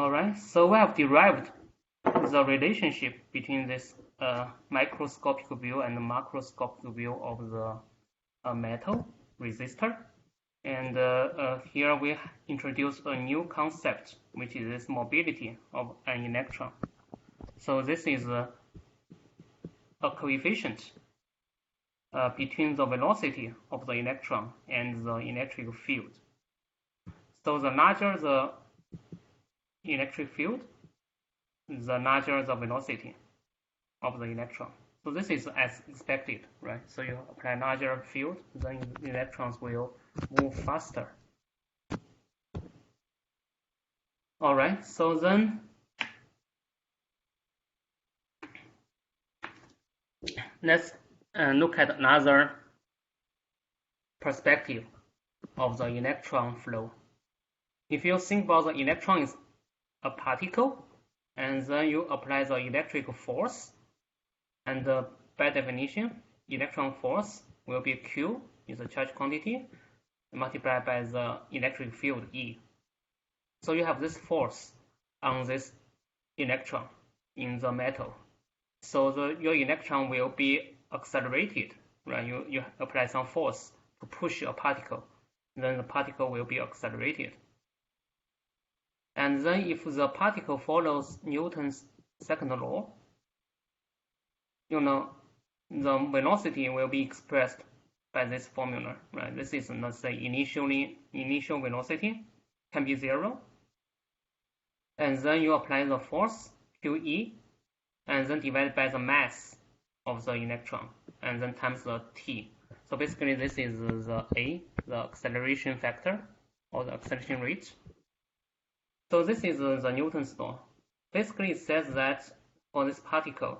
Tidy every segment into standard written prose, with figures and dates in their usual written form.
Alright, so we have derived the relationship between this microscopic view and the macroscopic view of the metal resistor. And here we introduce a new concept, which is this mobility of an electron. So this is a coefficient between the velocity of the electron and the electric field. So the larger the electric field, the larger the velocity of the electron. So this is as expected, right? So you apply larger field, then electrons will move faster. All right, so then let's look at another perspective of the electron flow. If you think about the electron is a particle, and then you apply the electric force, and by definition, electron force will be Q, is a charge quantity, multiplied by the electric field E. So you have this force on this electron in the metal. So your electron will be accelerated, right? You apply some force to push a particle, then the particle will be accelerated. And then if the particle follows Newton's second law, the velocity will be expressed by this formula, right? This is, let's say, initial velocity can be 0. And then you apply the force, QE, and then divide by the mass of the electron, and then times the T. So basically this is the A, the acceleration factor, or the acceleration rate. So this is the Newton's law. Basically it says that for this particle,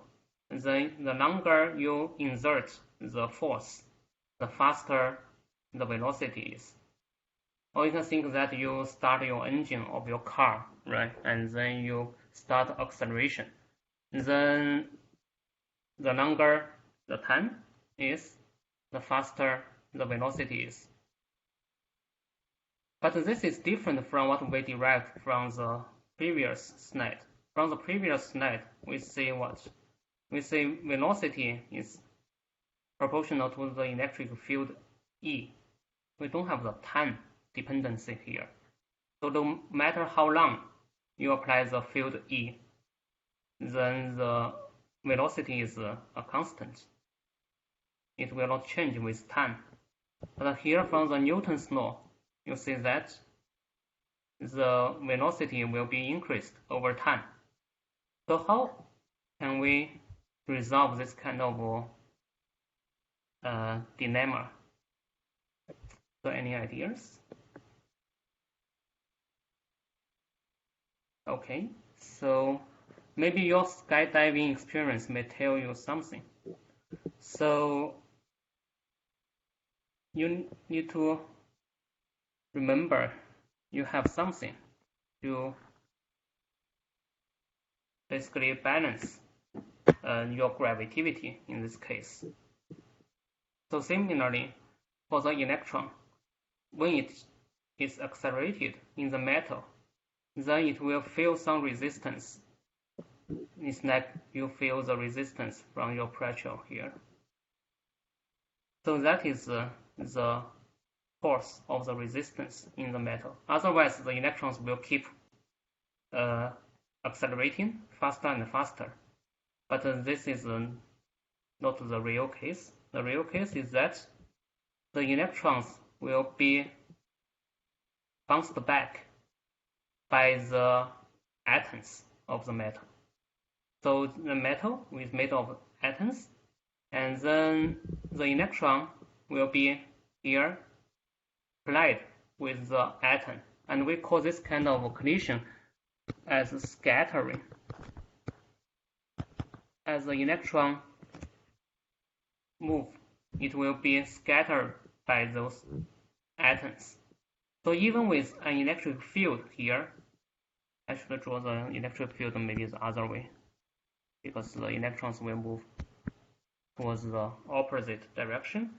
then the longer you insert the force, the faster the velocity is. Or you can think that you start your engine of your car, right? And then you start acceleration. Then the longer the time is, the faster the velocity is. But this is different from what we derived from the previous slide. From the previous slide, we say what? We say velocity is proportional to the electric field E. We don't have the time dependency here. So no matter how long you apply the field E, then the velocity is a constant. It will not change with time. But here from the Newton's law, you see that the velocity will be increased over time. So how can we resolve this kind of dilemma? So any ideas? Okay, so maybe your skydiving experience may tell you something. So you need to remember you have something to basically balance your gravitativity in this case. So similarly, for the electron, when it is accelerated in the metal, then it will feel some resistance. It's like you feel the resistance from your pressure here. So that is the force of the resistance in the metal. Otherwise, the electrons will keep accelerating faster and faster. But this is not the real case. The real case is that the electrons will be bounced back by the atoms of the metal. So the metal is made of atoms, and then the electron will be here collide with the atom, and we call this kind of collision as scattering. As the electron move, it will be scattered by those atoms. So even with an electric field here, I should draw the electric field maybe the other way, because the electrons will move towards the opposite direction.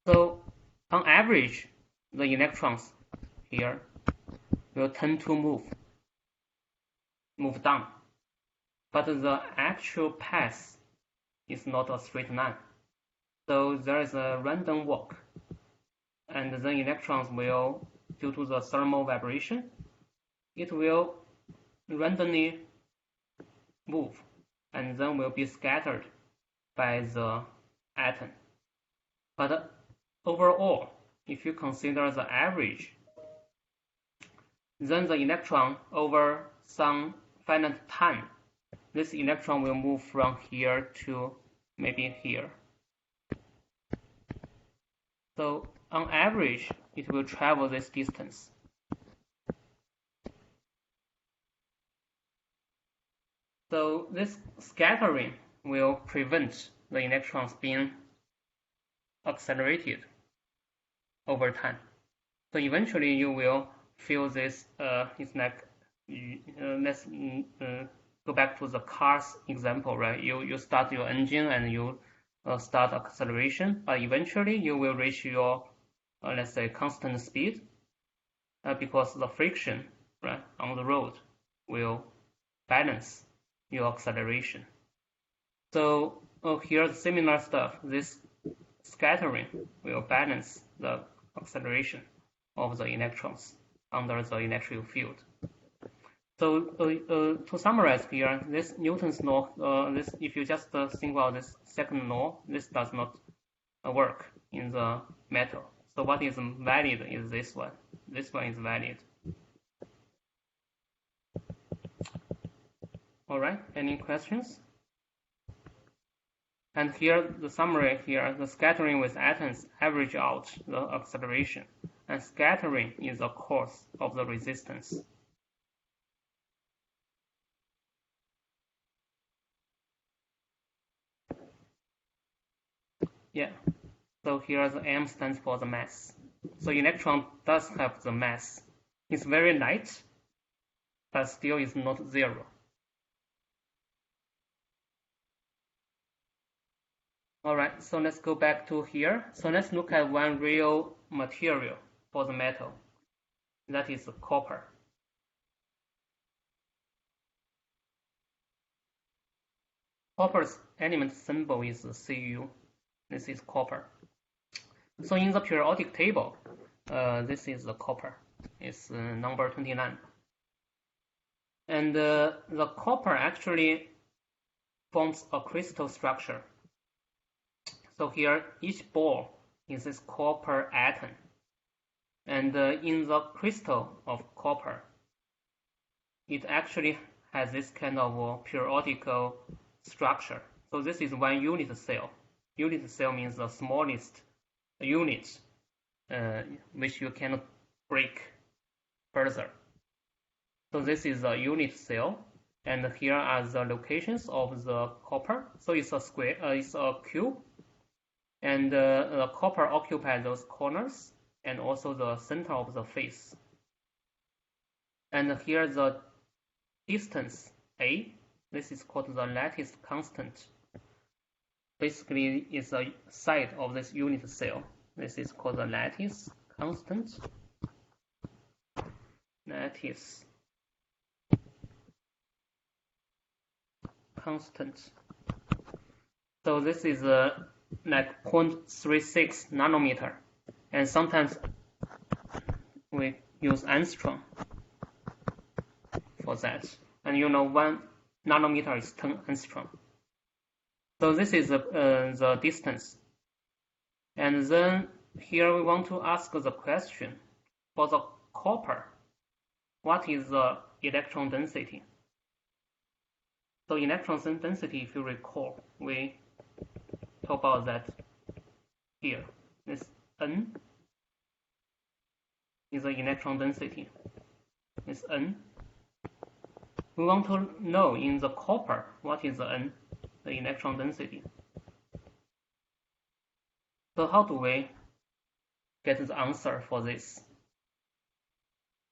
So on average, the electrons here will tend to move move down. But the actual path is not a straight line. So there is a random walk. And then electrons will, due to the thermal vibration, it will randomly move and then will be scattered by the atom. But overall, if you consider the average, then the electron over some finite time, this electron will move from here to maybe here. So on average, it will travel this distance. So this scattering will prevent the electrons being accelerated over time. So eventually you will feel this, it's like, let's go back to the cars example, right? You start your engine and you start acceleration, but eventually you will reach your, let's say, constant speed because the friction, right, on the road will balance your acceleration. So here's similar stuff. This scattering will balance the acceleration of the electrons under the electric field. So to summarize here, this Newton's law, if you just think about this second law, this does not work in the metal. So what is valid is this one. This one is valid. All right, any questions? And here, the summary here, the scattering with atoms average out the acceleration, and scattering is the cause of the resistance. Yeah, so here the M stands for the mass. So electron does have the mass. It's very light, but still is not zero. All right, so let's go back to here. So let's look at one real material for the metal. That is copper. Copper's element symbol is Cu. This is copper. So in the periodic table, this is the copper. It's number 29. And the copper actually forms a crystal structure. So here, each ball is this copper atom. And in the crystal of copper, it actually has this kind of periodical structure. So this is one unit cell. Unit cell means the smallest unit, which you cannot break further. So this is a unit cell. And here are the locations of the copper. So it's a square, it's a cube. And the copper occupies those corners and also the center of the face. And here the distance A, this is called the lattice constant. Basically, it's a side of this unit cell. This is called the lattice constant. Lattice constant. So this is like 0.36 nanometer, and sometimes we use angstrom for that. And you know, 1 nanometer is 10 angstrom. So this is the distance. And then here we want to ask the question, for the copper, what is the electron density? So electron density, if you recall, we talk about that here. This N is the electron density. This N. We want to know in the copper, what is the N, the electron density. So how do we get the answer for this?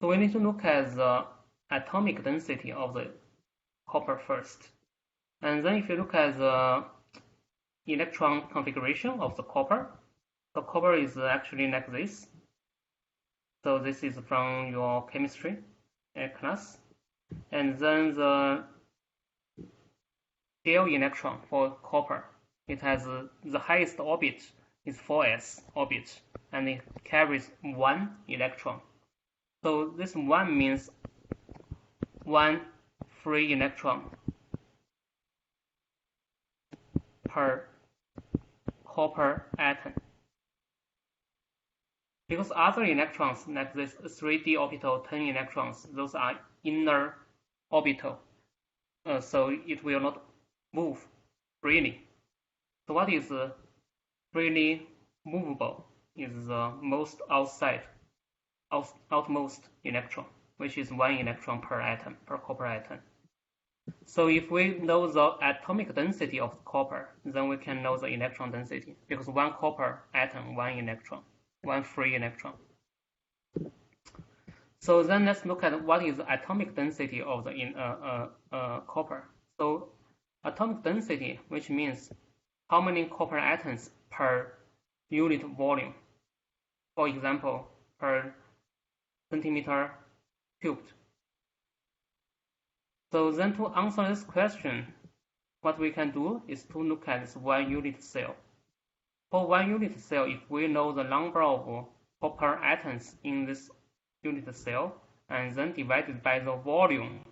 So we need to look at the atomic density of the copper first. And then if you look at the electron configuration of the copper is actually like this. So this is from your chemistry class. And then the scale electron for copper, it has the highest orbit is 4s orbit, and it carries 1 electron. So this 1 means 1 free electron per copper atom. Because other electrons, like this 3d orbital 10 electrons, those are inner orbital, so it will not move freely. So what is freely movable is the most outmost electron, which is 1 electron per atom, per copper atom. So if we know the atomic density of copper, then we can know the electron density, because 1 copper atom, 1 electron, 1 free electron. So then let's look at what is the atomic density of the copper. So atomic density, which means how many copper atoms per unit volume. For example, per centimeter cubed. So then to answer this question, what we can do is to look at this 1 unit cell. For 1 unit cell, if we know the number of copper atoms in this unit cell, and then divided by the volume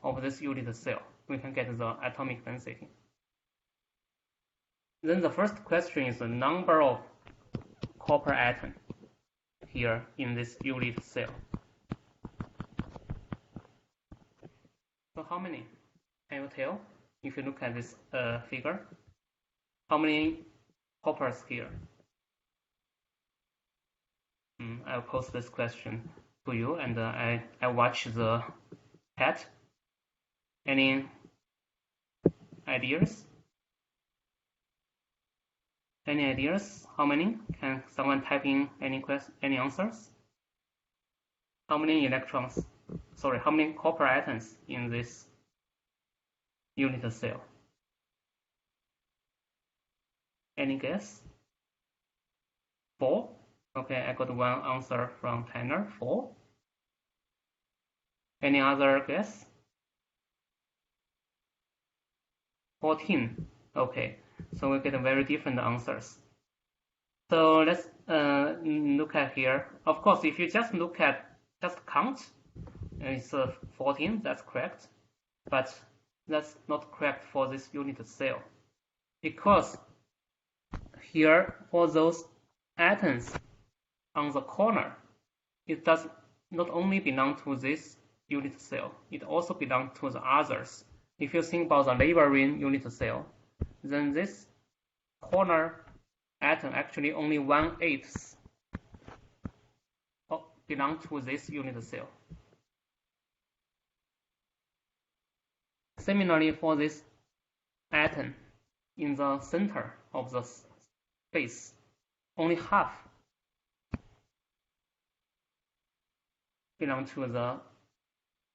of this unit cell, we can get the atomic density. Then the first question is the number of copper atoms here in this unit cell. So how many? Can you tell if you look at this figure? How many coppers here? I'll post this question to you, and I watch the chat. Any ideas? Any ideas? How many? Can someone type in any answers? How many electrons? Sorry, how many copper atoms in this unit cell? Any guess? 4? Okay, I got one answer from Tanner, 4. Any other guess? 14. Okay, so we get very different answers. So let's look at here. Of course, if you just look at count, it's 14, that's correct. But that's not correct for this unit cell. Because here, for those atoms on the corner, it does not only belong to this unit cell, it also belongs to the others. If you think about the neighboring unit cell, then this corner atom actually only 1/8 belong to this unit cell. Similarly, for this atom in the center of the space, only half belong to the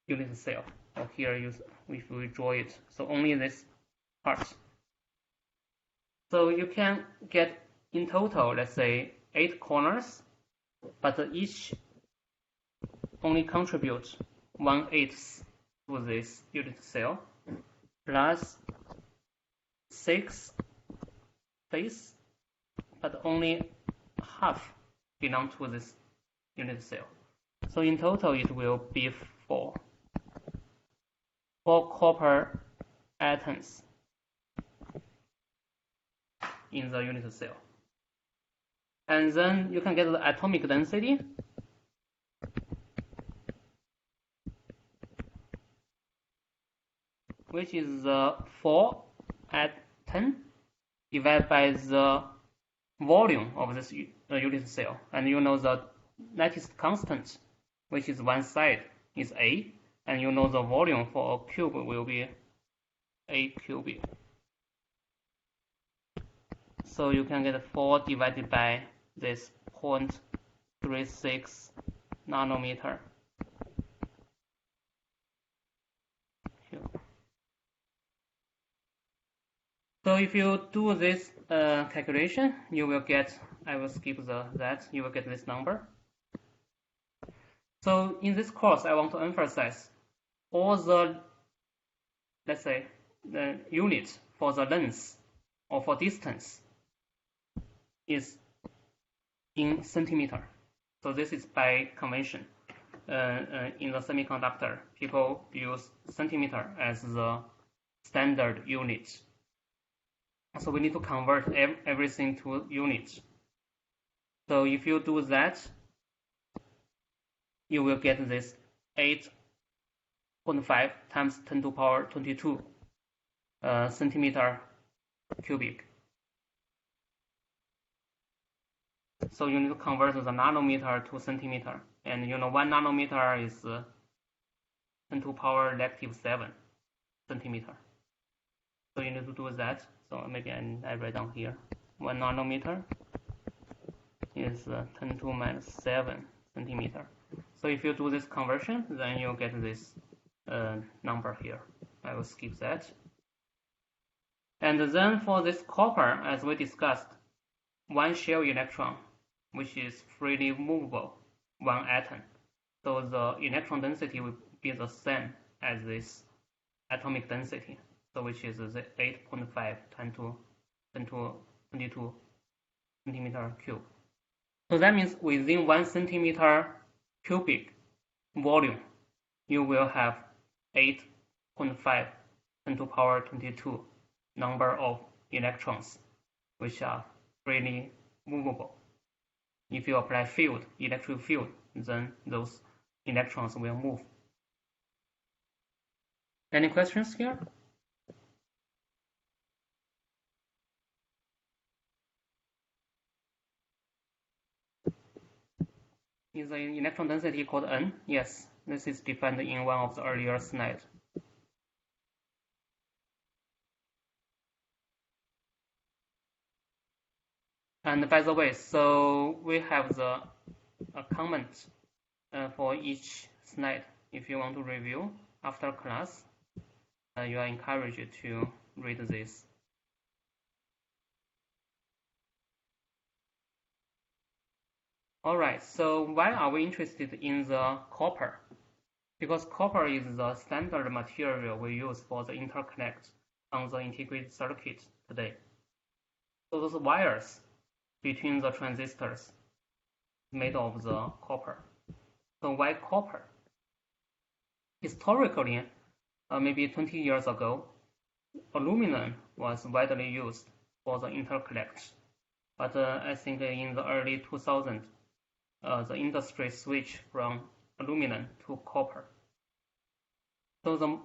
unit cell. Or here, if we draw it, so only this part. So you can get in total, let's say 8 corners, but each only contributes 1/8 to this unit cell, plus 6 face, but only half belong to this unit cell. So in total, it will be 4 copper atoms in the unit cell. And then you can get the atomic density. Which is 4 at 10 divided by the volume of this unit cell. And you know the lattice constant, which is one side, is A. And you know the volume for a cube will be A cubic. So you can get 4 divided by this 0.36 nanometer. So if you do this calculation, you will get, I will skip that, you will get this number. So in this course, I want to emphasize all the, let's say, the unit for the length or for distance is in centimeter. So this is by convention. In the semiconductor, people use centimeter as the standard unit. So we need to convert everything to units. So if you do that, you will get this 8.5 times 10 to the power 22 centimeter cubic. So you need to convert the nanometer to centimeter. And 1 nanometer is 10 to the power -7 centimeter. So you need to do that. So maybe I write down here. 1 nanometer is 10 to -7 centimeter. So if you do this conversion, then you'll get this number here. I will skip that. And then for this copper, as we discussed, one shell electron, which is freely movable, one atom. So the electron density will be the same as this atomic density, so which is the 8.5 times 10 to 22 centimeter cube. So that means within 1 centimeter cubic volume, you will have 8.5 10 to the power 22 number of electrons, which are freely movable. If you apply field, electric field, then those electrons will move. Any questions here? Is the electron density called N? Yes, this is defined in one of the earlier slides. And by the way, so we have the comment for each slide. If you want to review after class, you are encouraged to read this. Alright, so why are we interested in the copper? Because copper is the standard material we use for the interconnect on the integrated circuit today. So those wires between the transistors made of the copper. So why copper? Historically, maybe 20 years ago, aluminum was widely used for the interconnect. But I think in the early 2000s, the industry switched from aluminum to copper. So the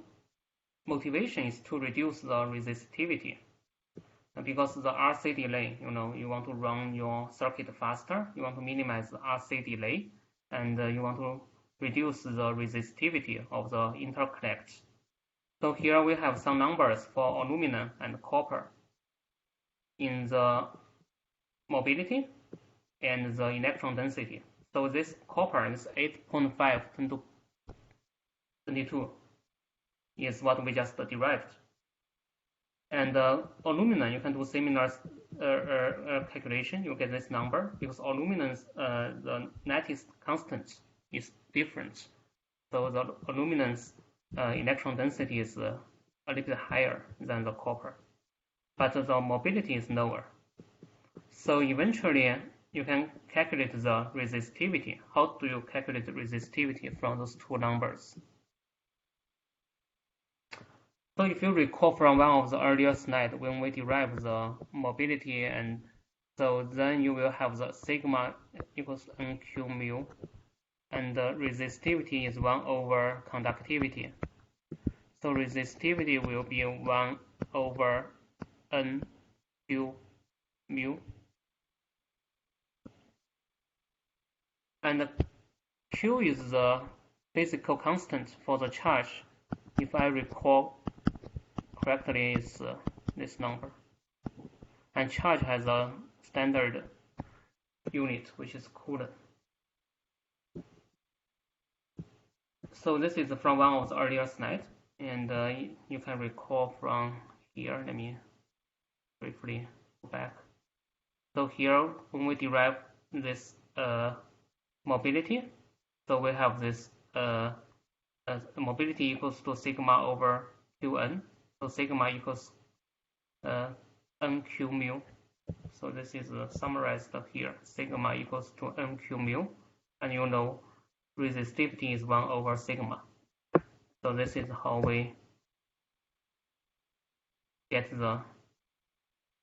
motivation is to reduce the resistivity. Because the RC delay, you want to run your circuit faster, you want to minimize the RC delay, and you want to reduce the resistivity of the interconnect. So here we have some numbers for aluminum and copper in the mobility and the electron density. So this copper is 8.5 10 to 22 is what we just derived. And aluminum, you can do similar calculation. You get this number because aluminum's the lattice constant is different. So the aluminum's electron density is a little bit higher than the copper, but the mobility is lower. So eventually, you can calculate the resistivity. How do you calculate the resistivity from those two numbers? So if you recall from one of the earlier slides, when we derive the mobility, and so then you will have the sigma equals nq mu, and the resistivity is 1 over conductivity. So resistivity will be 1 over nq mu. And Q is the physical constant for the charge. If I recall correctly, it's this number. And charge has a standard unit, which is Coulomb. So this is from one of the earlier slides, and you can recall from here. Let me briefly go back. So here, when we derive this mobility, so we have this mobility equals to sigma over Qn. So sigma equals nq mu. So this is summarized here. Sigma equals to nq mu, and you know resistivity is 1 over sigma. So this is how we get the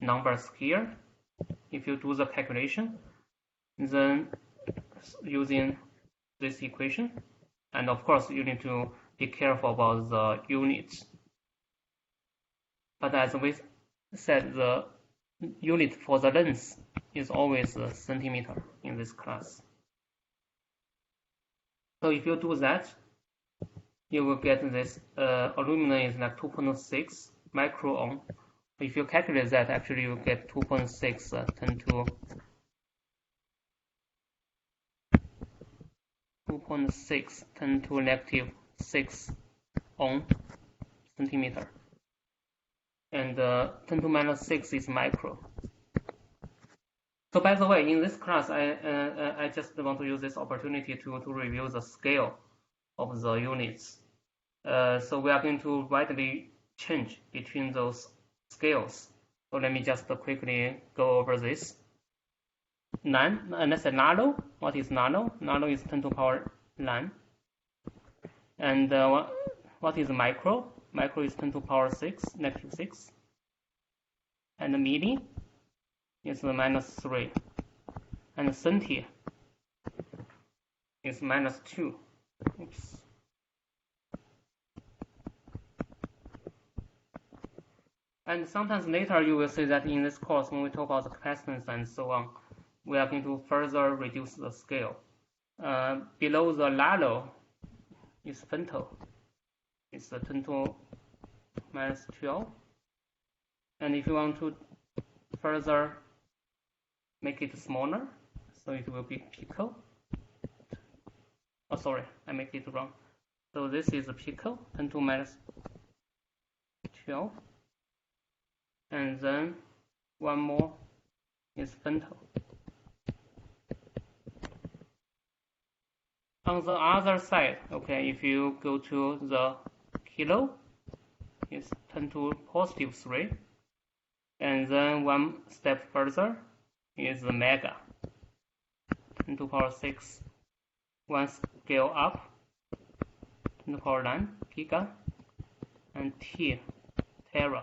numbers here. If you do the calculation, then using this equation, and of course you need to be careful about the units. But as we said, the unit for the length is always a centimeter in this class. So if you do that, you will get this aluminum is like 2.6 micro-ohm. If you calculate that, actually you get 2.6 10 to 2.6 10 to negative 6 ohm centimeter, and 10 to minus 6 is micro. So by the way, in this class, I just want to use this opportunity to review the scale of the units. So we are going to widely change between those scales. So let me just quickly go over this. Let's say nano. What is nano? Nano is 10 to power 9. And what is micro? Micro is 10 to power 6, negative 6. And milli is minus 3. And centi is minus 2. Oops. And sometimes later you will see that in this course, when we talk about the capacitance and so on, we are going to further reduce the scale. Below the nano is femto. It's 10 to minus 12. And if you want to further make it smaller, so it will be pico. Oh, sorry, I make it wrong. So this is a pico, 10 to minus 12. And then one more is femto. On the other side, okay, if you go to the kilo, it's 10 to positive 3. And then one step further is the mega, 10 to power 6. One scale up, 10 to power 9, giga, and T, tera.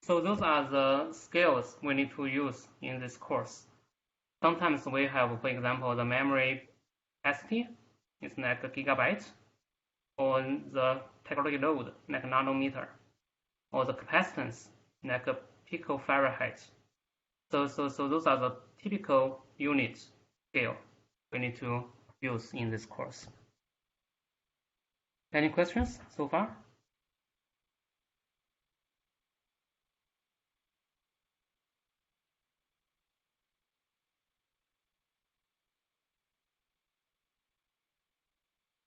So those are the scales we need to use in this course. Sometimes we have, for example, the memory capacity is like a gigabyte, or the technology load like nanometer, or the capacitance like a picofarad. So those are the typical unit scale we need to use in this course. Any questions so far?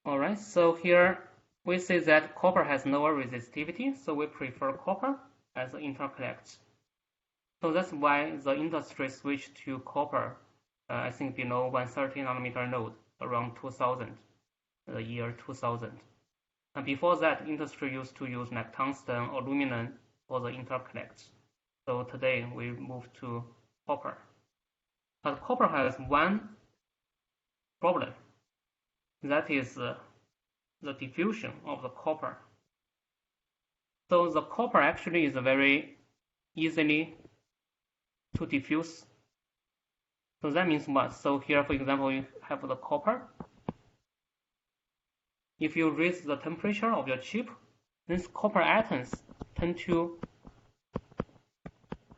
All right, so here we see that copper has lower resistivity, so we prefer copper as an interconnect. So that's why the industry switched to copper, I think below 130 nanometer node around 2000, the year 2000. And before that, industry used to use like tungsten or aluminum for the interconnect. So today we moved to copper. But copper has one problem. That is the diffusion of the copper. So the copper actually is very easily to diffuse. So that means what? So here, for example, you have the copper. If you raise the temperature of your chip, these copper atoms tend to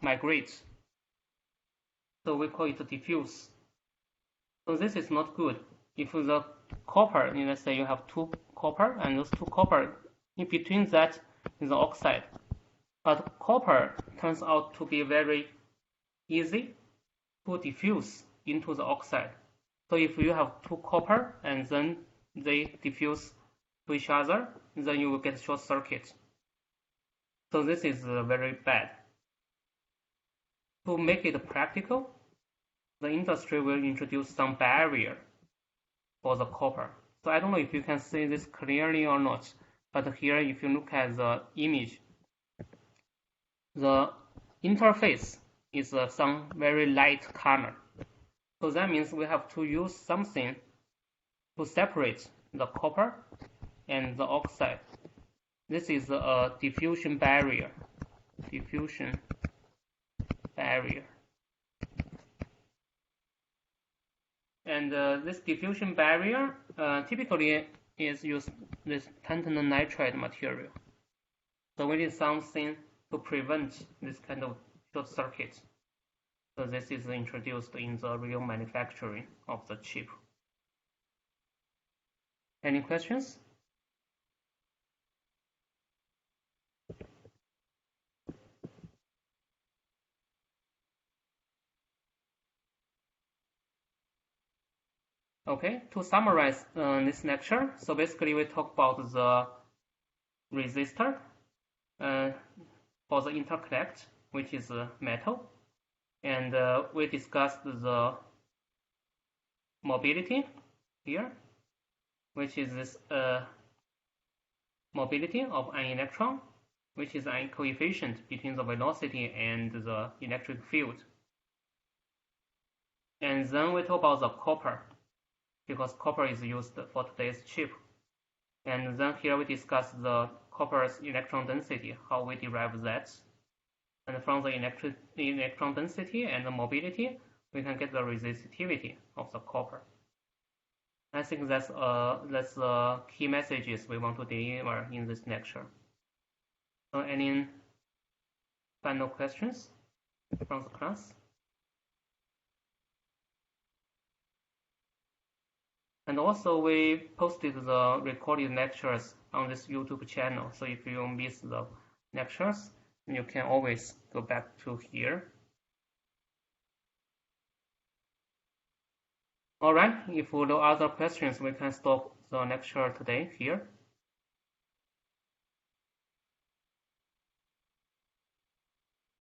migrate. So we call it diffuse. So this is not good. If the copper, let's say you have two copper, and those two copper, in between that is the oxide. But copper turns out to be very easy to diffuse into the oxide. So if you have two copper and then they diffuse to each other, then you will get short circuit. So this is very bad. To make it practical, the industry will introduce some barrier for the copper. So I don't know if you can see this clearly or not, but here if you look at the image, the interface is some very light color. So that means we have to use something to separate the copper and the oxide. This is a diffusion barrier. Diffusion barrier. And this diffusion barrier typically is used this tantalum nitride material. So we need something to prevent this kind of short circuit. So this is introduced in the real manufacturing of the chip. Any questions? Okay, to summarize this lecture, so basically we talk about the resistor for the interconnect, which is metal, and we discussed the mobility here, which is this mobility of an electron, which is a coefficient between the velocity and the electric field. And then we talk about the copper, because copper is used for today's chip. And then here we discuss the copper's electron density, how we derive that. And from the electron density and the mobility, we can get the resistivity of the copper. I think that's the key messages we want to deliver in this lecture. So any final questions from the class? And also we posted the recorded lectures on this YouTube channel. So if you miss the lectures, you can always go back to here. All right, if there are other questions, we can stop the lecture today here.